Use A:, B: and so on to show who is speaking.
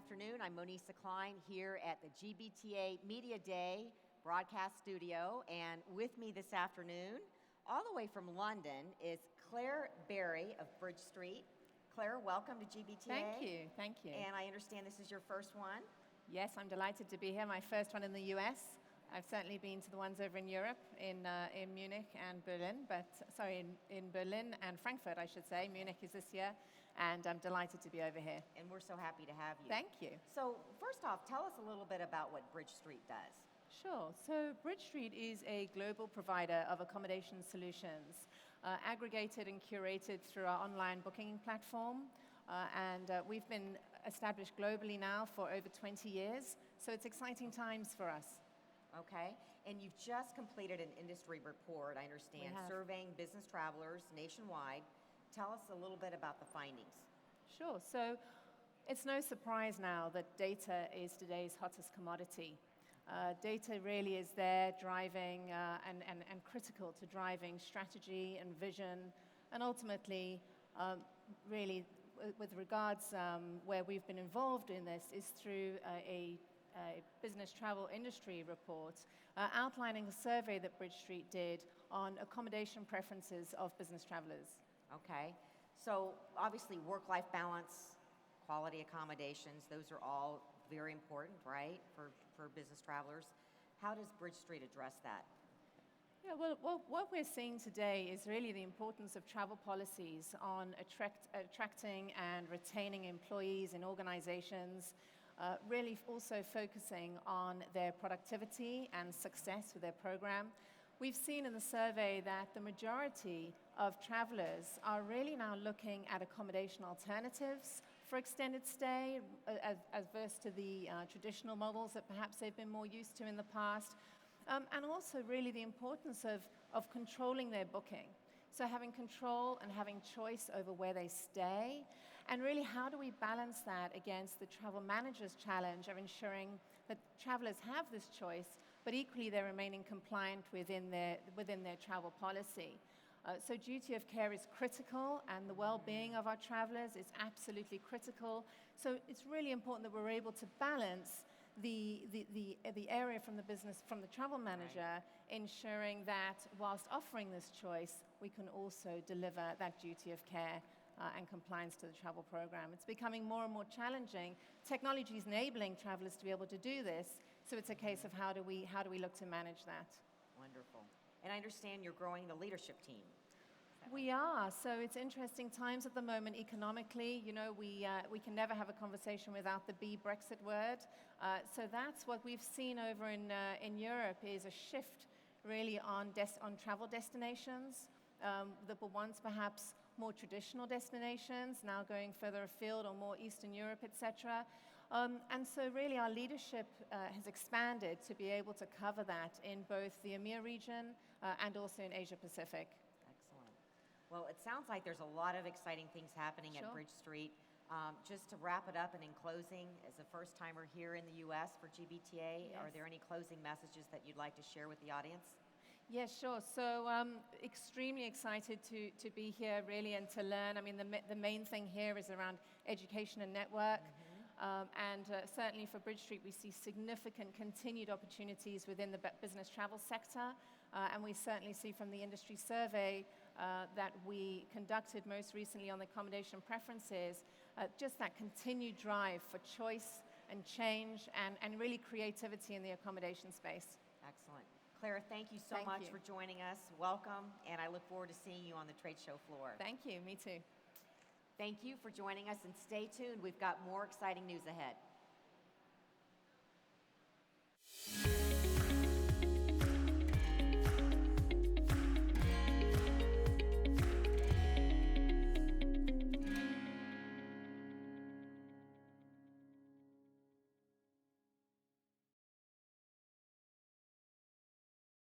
A: afternoon. I'm Monisa Klein here at the GBTA Media Day broadcast studio, and with me this afternoon, all the way from London, is Claire Berry of BridgeStreet. Claire, welcome to GBTA.
B: Thank you.
A: And I understand this is your first one?
B: Yes, I'm delighted to be here, my first one in the US. I've certainly been to the ones over in Europe, in Munich and Berlin, in Berlin and Frankfurt, I should say. Munich is this year, and I'm delighted to be over here.
A: And we're so happy to have you.
B: Thank you.
A: So first off, tell us a little bit about what BridgeStreet does.
B: Sure. So BridgeStreet is a global provider of accommodation solutions, aggregated and curated through our online booking platform. We've been established globally now for over 20 years, so it's exciting times for us.
A: Okay, and you've just completed an industry report, I understand, surveying business travelers nationwide. Tell us a little bit about the findings.
B: Sure. So it's no surprise now that data is today's hottest commodity. Data really is there driving and critical to driving strategy and vision, and ultimately, really, with regards where we've been involved in this is through a business travel industry report outlining a survey that BridgeStreet did on accommodation preferences of business travelers.
A: Okay, so obviously work-life balance, quality accommodations, those are all very important, right, for business travelers. How does BridgeStreet address that?
B: Yeah, well, what we're seeing today is really the importance of travel policies on attracting and retaining employees in organizations, really also focusing on their productivity and success with their program. We've seen in the survey that the majority of travelers are really now looking at accommodation alternatives for extended stay, as opposed to the traditional models that perhaps they've been more used to in the past. And also really the importance of controlling their booking. So having control and having choice over where they stay, and really how do we balance that against the travel manager's challenge of ensuring that travelers have this choice, but equally they're remaining compliant within their travel policy. So duty of care is critical, and the well-being of our travelers is absolutely critical. So it's really important that we're able to balance the area from the travel manager, ensuring that whilst offering this choice, we can also deliver that duty of care and compliance to the travel program. It's becoming more and more challenging. Technology is enabling travelers to be able to do this, so it's a case of how do we look to manage that.
A: Wonderful. And I understand you're growing the leadership team.
B: We are. So it's interesting times at the moment economically. You know, we can never have a conversation without the B Brexit word. So that's what we've seen over in Europe is a shift really on travel destinations that were once perhaps more traditional destinations, now going further afield or more Eastern Europe, etc. And so really our leadership has expanded to be able to cover that in both the EMEA region and also in Asia Pacific.
A: Well, it sounds like there's a lot of exciting things happening at BridgeStreet. Just to wrap it up and in closing, as a first-timer here in the U.S. for GBTA, are there any closing messages that you'd like to share with the audience?
B: Yes, sure. So extremely excited to be here really and to learn. I mean, the main thing here is around education and network. Certainly for BridgeStreet, we see significant continued opportunities within the business travel sector. And we certainly see from the industry survey that we conducted most recently on the accommodation preferences, just that continued drive for choice and change and really creativity in the accommodation space.
A: Excellent. Claire, thank you so much for joining us. Welcome, and I look forward to seeing you on the trade show floor.
B: Thank you. Me too.
A: Thank you for joining us, and stay tuned. We've got more exciting news ahead.